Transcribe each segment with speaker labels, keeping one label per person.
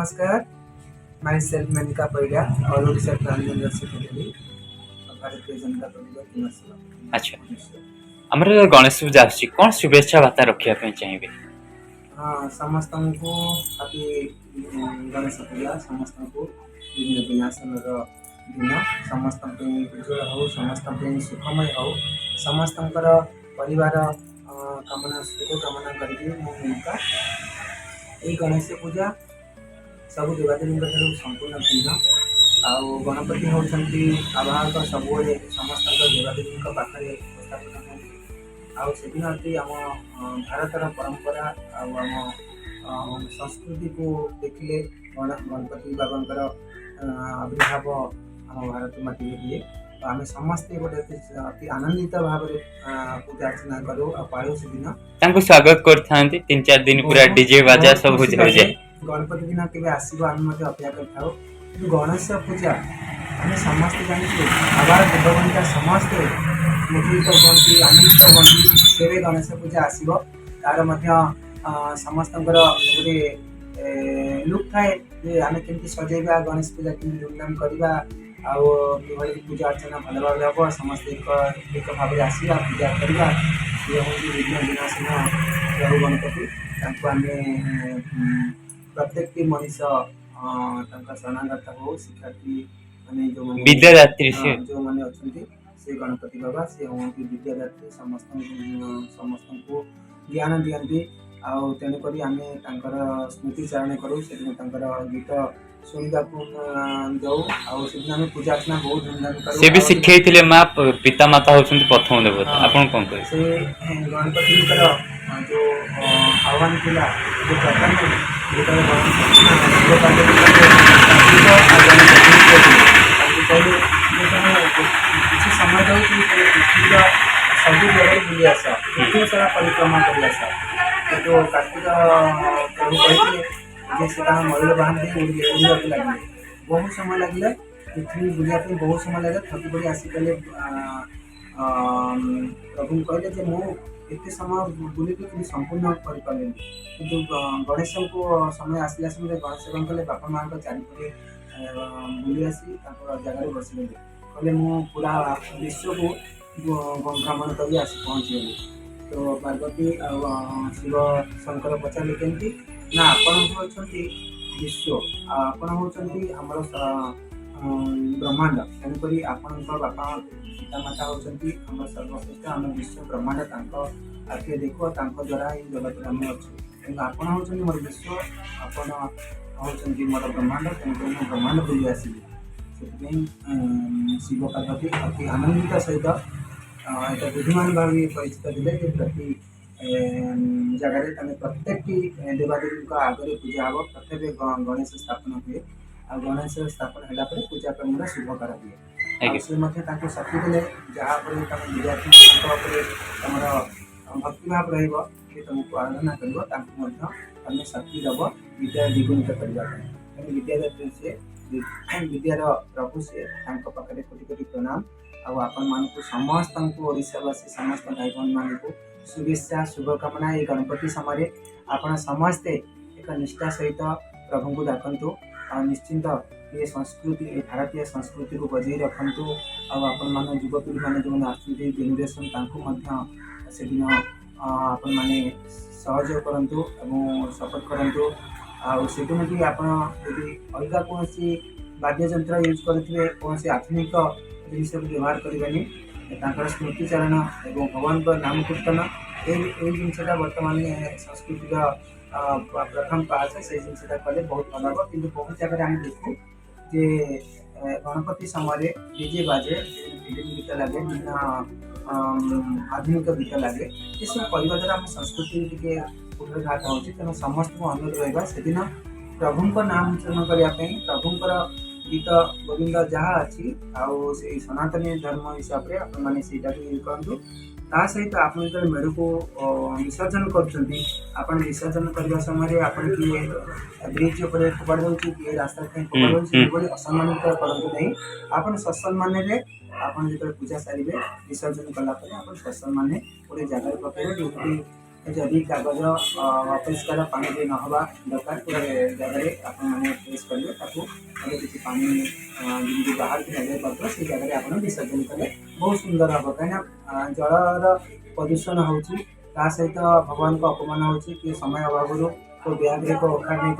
Speaker 1: नमस्कार, my self Maneka Parida और Odisha transgender secretary Bharatiya Janata party
Speaker 2: अच्छा आमर गणेश पूजा आसी कौन शुभेच्छा वार्ता रखा चाहिए?
Speaker 1: हाँ समस्त को अभी गणेश पूजा समस्त को विघ्न विनाशन दिन समस्त उज्जवल हो समस्त सुखमय हो समस्त परिवार कामना सुख कामना करी गणेश पूजा सब देवादेवी संपूर्ण भिन्न आउ गणपति होती आवाहक सब समस्त देवादेवी पाखे उपस्थापन होती आउदी आम भारतर परंपरा आम संस्कृति को देखिले गणपति बाबा आविर्भाव आम भारत माटी दिए आम समस्ते गोटे अति आनंदित भाव पूजा अर्चना करूँ पालू से दिन
Speaker 2: स्वागत करते 3-4 दिन पूरा डीजे बाजा सब हो जाए
Speaker 1: गणपति दिन के आसो आम अपेक्षा कर गणेश पूजा आम समस्ते जानते आवार देवघंटा समस्ते मुखरित हमें आनंदित हमें से गणेश पूजा आसो तार समस्त गोटे लुक थाए आम केमती सजेबा गणेश पूजा केमती धूमधाम करवा आउे पूजा अर्चना भल भाव हम समस्त एक भाव आसवा पूजा करवा ये हूँ विघ्न विनाशन प्रभु गणपति आम प्रत्येक मनीष शरणागत हो शिक्षार्थी मैंने जो
Speaker 2: विद्यादात्री
Speaker 1: जो मैंने अच्छा से गणपति बाबा से हूँ विद्यादात्री समस्त को ज्ञान दिखती तेणुक आम स्मृति चारण करूँ से गीत शुणा जाऊ आदि आम पूजा अर्चना बहुत धूमधाम
Speaker 2: से भी शिखे माँ पिता माता होती प्रथम देवता आपन कौन कहे
Speaker 1: से गणपति जो आह्वान थिला जो प्रथम किसी समय दो पृथ्वीर सब जगह बुली आस पृथ्वी सारा परिक्रमा कर आस तो कार्तिक प्रभु कहते मयूर बाहन उड़ा लगे बहुत समय लगे पृथ्वी बुलिया बहुत समय लगे थकी पड़ी आसिकले प्रभु कहले मुझे समय बुले संपूर्ण करें कि गणेश को समय आसला समय गणेश कले बापा माँ चारिपटे बुली आसी जगह बसले कहले मु पूरा विश्व को भ्रमण कर पहुँचीगली तो पार्वती शिव शंकर पचारे केमती ना आपण विश्व आपण होती आमर ब्रह्मांड तेणुक आपण बापा पिता माता होती आम सर्वश्रेष्ठ आम विश्व ब्रह्मांड आखे देखो द्वारा ही जगत आम अच्छे आपण होती मोर विश्व आपण होती मोर ब्रह्मांड तेणुक मो ब्रह्मांड बुली आसली से शिव पार्वती अति आनंदित सहित एक बुद्धिमान भाव परिचित थे प्रति जगार प्रत्येक देवादेवी आगे पूजा हम प्रत्येक गणेश स्थापन हुए आ गणेश स्थापन है पूजा क्रम शुभ कर दिए से शक्ति देते जहाँपर तुम विद्यार्थी तुम भक्तिभाव रही तुमको आराधना कर शक्ति दब विद्या द्विगुणित करने विद्यादात्री से विद्यार प्रभु से पाखे कोटि कोटि प्रणाम आपण मानक समस्त ओडावासी समस्त भाई बहन मान को शुभेच्छा शुभकामना ये गणपति समय आपण समस्ते एक निष्ठा सहित प्रभु को डाकतु निश्चिंत ये संस्कृति ये भारतीय संस्कृति को बजाई रखु आपण मान युवपीढ़ी मैंने जो आसुँच जेनेसन से दिन आपण मैंने सहयोग करूँ सपोर्ट करूँ आदिन भी आप अलग कौन वाद्ययंत्र यूज करेंगे कौन आधुनिक जिनस व्यवहार करेंगे स्मृतिचारण और भगवान का नाम कीर्तन ये जिनसा बर्तमान संस्कृति प्रथम पास से जिनसा कले बहुत भल हम कि बहुत जगह आम देखू जे गणपति समय डीजे बाजे फिल्म गीत लगे बिना आधुनिक गीत लगे ये सब करने द्वारा आम संस्कृति टी उग्रघात हो तेणु समस्त को अनुरोध रहा से दिन प्रभु नाम उच्चारण करने प्रभुंर गीत गोविंद जहाँ अच्छी से सनातनी धर्म हिसाब से आपने यूज करूँ ता सहित आप मेढ़ को विसर्जन कर विसर्जन करने समय आप किए ब्रिज उपर फोपाड़ दौर किए रास्ता फोपाड़ दौर असम्मानित करूँ नहीं आप सत्सम्मान आप जो पूजा सारे विसर्जन कलापर आप सत्सम्मान गोटे जगह पकड़े जो जदि कागज अपरिष्कार पानी न हवा दरकार पूरा जगह आपने प्रेस करेंगे ताको किसी पानी जमी बाहर की नजर पड़ता से जगह आप विसर्जन कले बहुत सुंदर हम कहीं जलर प्रदूषण हो सहित भगवान को अपमान हो समय अभाव तो ब्याग्रे को अखाड़ नहीं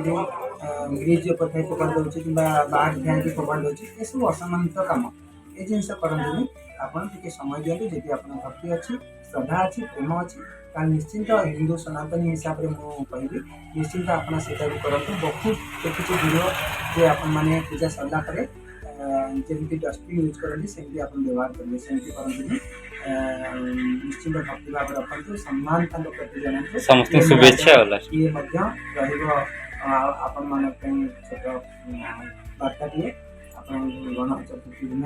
Speaker 1: ब्रिज ऊपर फोपाड़ दे कि बाहर ध्यान की फोपाड़ दे ये सब असम्मानित काम ये जिनस करते आपड़ टे समय दिखाते जब आप भक्ति अच्छी श्रद्धा अच्छी प्रेम अच्छी कारण निश्चिंत हिंदू सनातनी हिसाब से मुझे कहबी निश्चिंत आपड़ से करूँ बहुत देखिए भिड जे आपने पूजा सरला जमी डस्टबिन यूज करते सेमती आप व्यवहार करेंगे सेमती करते निश्चिंत भक्ति भाव रखु सम्मान प्रति जनातु
Speaker 2: समस्त शुभेच्छा होला
Speaker 1: ये आपण मान छोट वार्ताटे आप गणेश चतुर्थी दिन